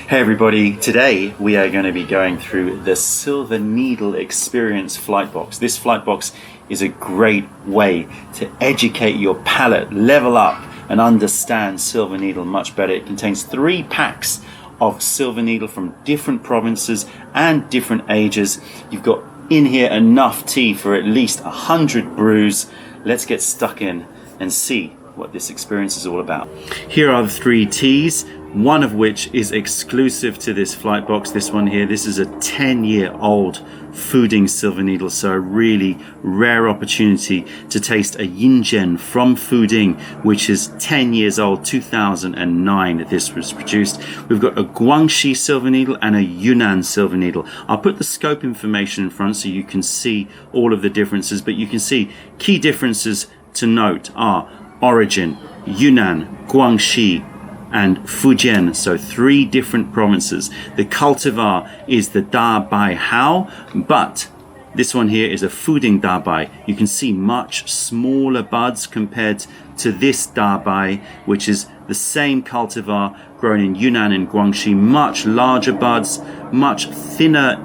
Hey everybody, today we are going to be going through the Silver Needle Experience flight box. This flight box is a great way to educate your palate, level up and understand Silver Needle much better. It contains 3 packs of Silver Needle from different provinces and different ages. You've got in here enough tea for at least 100 brews. Let's get stuck in and see what this experience is all about. Here are the 3 teas, one of which is exclusive to this flight box. This one here, this is a 10-year-old Fooding Silver Needle, so a really rare opportunity to taste a Yinjian from Fooding, which is 10 years old, 2009 this was produced. We've got a Guangxi Silver Needle and a Yunnan Silver Needle. I'll put the scope information in front so you can see all of the differences, but you can see key differences to note are origin, Yunnan, Guangxi, and Fujian, so 3 different provinces. The cultivar is the Da Bai Hao, but this one here is a Fooding Da Bai. You can see much smaller buds compared to this Da Bai, which is the same cultivar grown in Yunnan and Guangxi. Much larger buds, much thinner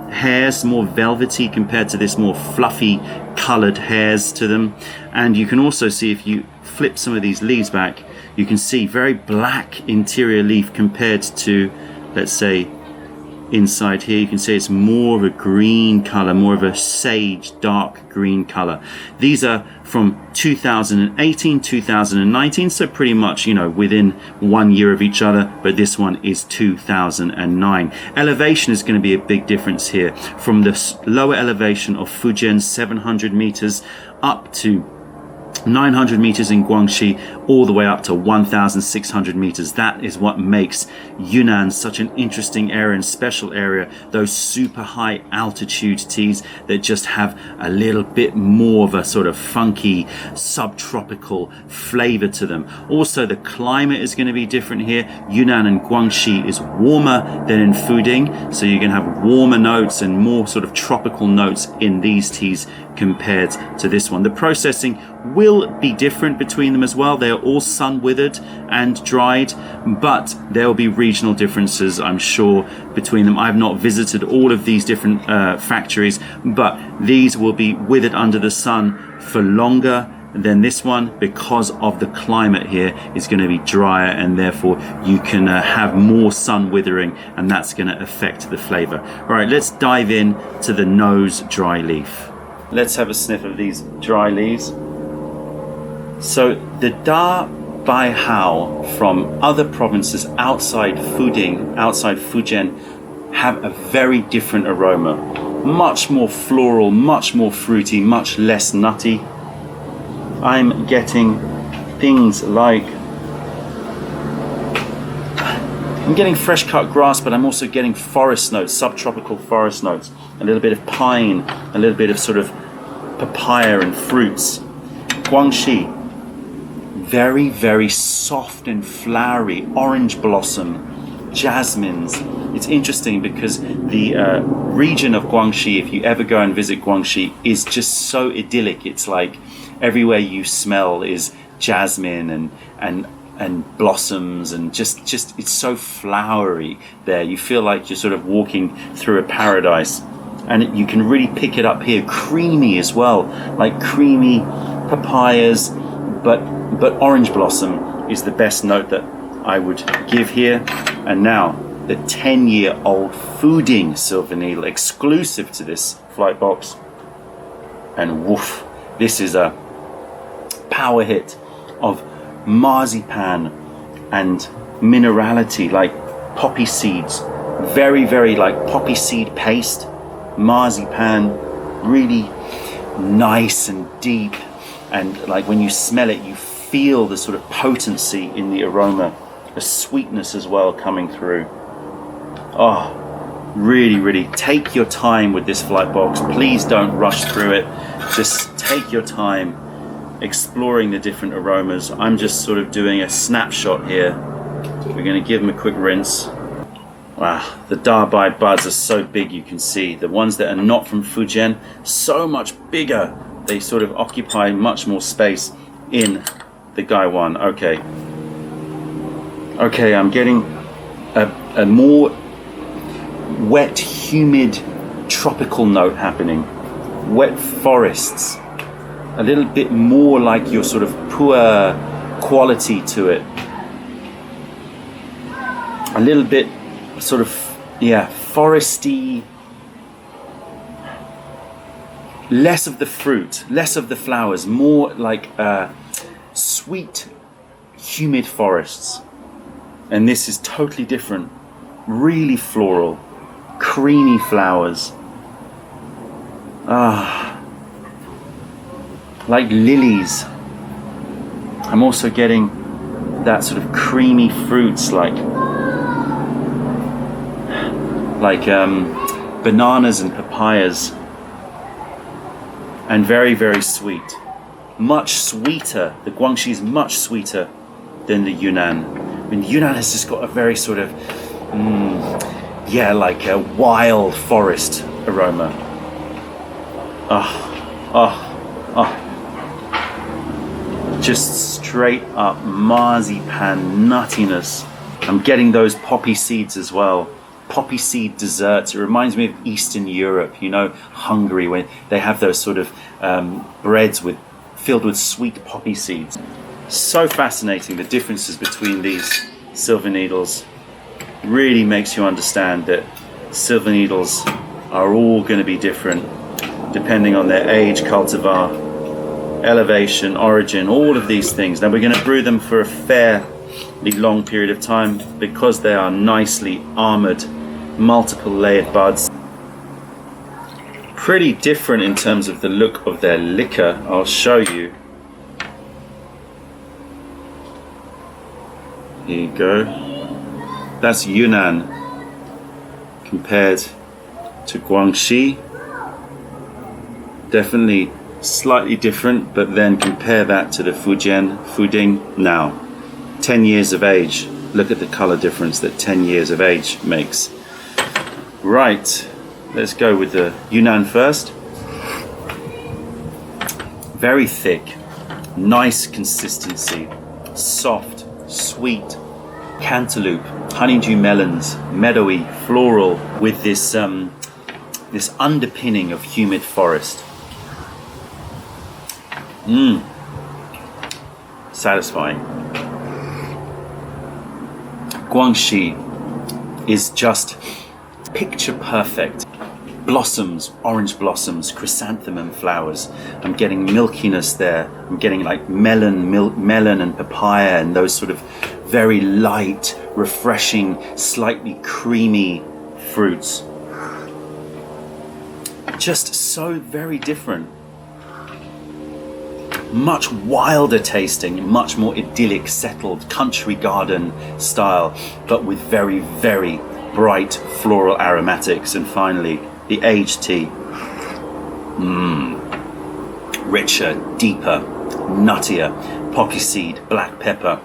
hairs, more velvety compared to this more fluffy colored hairs to them. And you can also see, if you flip some of these leaves back, you can see very black interior leaf compared to, let's say, inside here. You can see it's more of a green color, more of a sage dark green color. These are from 2018, 2019, so pretty much, you know, within 1 year of each other, but this one is 2009. Elevation is going to be a big difference here, from the lower elevation of Fujian, 700 meters, up to 900 meters in Guangxi, all the way up to 1,600 meters. That is what makes Yunnan such an interesting area and special area. Those super high altitude teas that just have a little bit more of a sort of funky subtropical flavor to them. Also, the climate is going to be different here. Yunnan and Guangxi is warmer than in Fooding, so you're going to have warmer notes and more sort of tropical notes in these teas compared to this one. The processing will be different between them as well. They are all sun withered and dried, but there will be regional differences, I'm sure, between them. I've not visited all of these different factories, but these will be withered under the sun for longer than this one, because of the climate here is going to be drier, and therefore you can have more sun withering, and that's going to affect the flavor. All right, let's dive in to the nose dry leaf. Let's have a sniff of these dry leaves. So the Da Bai Hao from other provinces outside Fooding, outside Fujian, have a very different aroma. Much more floral, much more fruity, much less nutty. I'm getting things like, I'm getting fresh cut grass, but I'm also getting forest notes, subtropical forest notes, a little bit of pine, a little bit of sort of papaya and fruits. Guangxi, very, very soft and flowery, orange blossom, jasmines. It's interesting because the region of Guangxi, if you ever go and visit Guangxi, is just so idyllic. It's like everywhere you smell is jasmine and blossoms, and just it's so flowery there. You feel like you're sort of walking through a paradise, and you can really pick it up here. Creamy as well, like creamy papayas, but orange blossom is the best note that I would give here. And now the 10-year-old Fooding Silver Needle, exclusive to this flight box, and woof, this is a power hit of marzipan and minerality, like poppy seeds, very, very like poppy seed paste, marzipan, really nice and deep, and like when you smell it, you feel the sort of potency in the aroma, a sweetness as well coming through. Oh, really, really take your time with this flight box. Please don't rush through it. Just take your time exploring the different aromas. I'm just sort of doing a snapshot here. We're going to give them a quick rinse. Wow, the Da Bai buds are so big, you can see. The ones that are not from Fujian, so much bigger. They sort of occupy much more space in the Gaiwan. Okay, I'm getting a more wet, humid, tropical note happening. Wet forests, a little bit more like your sort of pu'er quality to it. A little bit sort of, foresty. Less of the fruit, less of the flowers, more like sweet, humid forests. And this is totally different. Really floral, creamy flowers. Like lilies. I'm also getting that sort of creamy fruits like bananas and papayas. And very, very sweet. Much sweeter. The Guangxi is much sweeter than the Yunnan. I mean, Yunnan has just got a very sort of, like a wild forest aroma. Just straight up marzipan nuttiness. I'm getting those poppy seeds as well. Poppy seed desserts. It reminds me of Eastern Europe, Hungary, when they have those sort of breads filled with sweet poppy seeds. So fascinating, the differences between these silver needles. Really makes you understand that silver needles are all going to be different depending on their age, cultivar, elevation, origin, all of these things. Now we're going to brew them for a fairly long period of time because they are nicely armored, multiple layered buds. Pretty different in terms of the look of their liquor. I'll show you. Here you go. That's Yunnan compared to Guangxi. Definitely slightly different, but then compare that to the Fuding now. 10 years of age. Look at the color difference that 10 years of age makes. Right, let's go with the Yunnan first. Very thick, nice consistency, soft, sweet, cantaloupe, honeydew melons, meadowy, floral, with this this underpinning of humid forest. Satisfying. Guangxi is just picture perfect. Blossoms, orange blossoms, chrysanthemum flowers. I'm getting milkiness there. I'm getting like melon and papaya and those sort of very light, refreshing, slightly creamy fruits. Just so very different. Much wilder tasting, much more idyllic, settled, country garden style, but with very, very bright floral aromatics. And finally, the aged tea. Richer, deeper, nuttier, poppy seed, black pepper.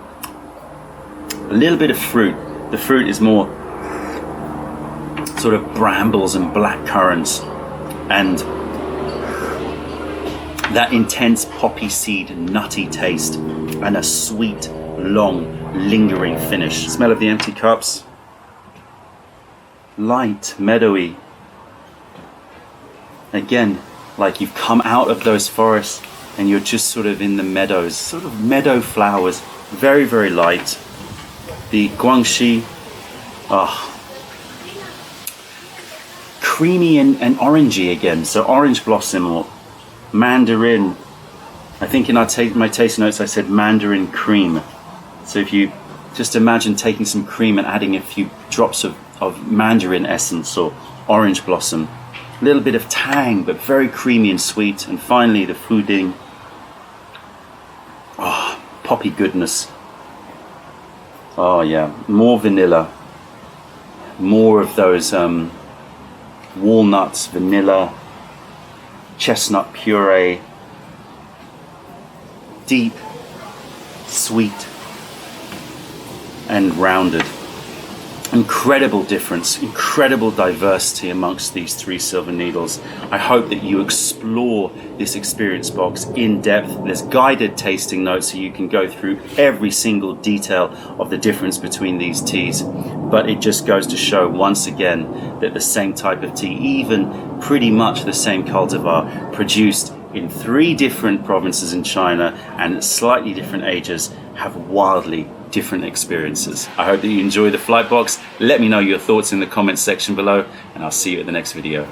A little bit of fruit. The fruit is more sort of brambles and black currants, and that intense poppy seed nutty taste, and a sweet, long, lingering finish. Smell of the empty cups. Light, meadowy. Again, like you've come out of those forests and you're just sort of in the meadows, sort of meadow flowers. Very, very light. The Guangxi, creamy and orangey again. So orange blossom or mandarin. I think in my taste notes I said mandarin cream. So if you just imagine taking some cream and adding a few drops of mandarin essence or orange blossom. A little bit of tang, but very creamy and sweet. And finally the Fuding. Poppy goodness. Oh yeah, more vanilla. More of those walnuts, vanilla, chestnut puree. Deep, sweet, and rounded. incredible difference, incredible diversity amongst these 3 silver needles. I hope that you explore this experience box in depth. There's guided tasting notes so you can go through every single detail of the difference between these teas. But it just goes to show once again that the same type of tea, even pretty much the same cultivar, produced in 3 different provinces in China and slightly different ages, have wildly different experiences. I hope that you enjoy the flight box. Let me know your thoughts in the comments section below, and I'll see you at the next video.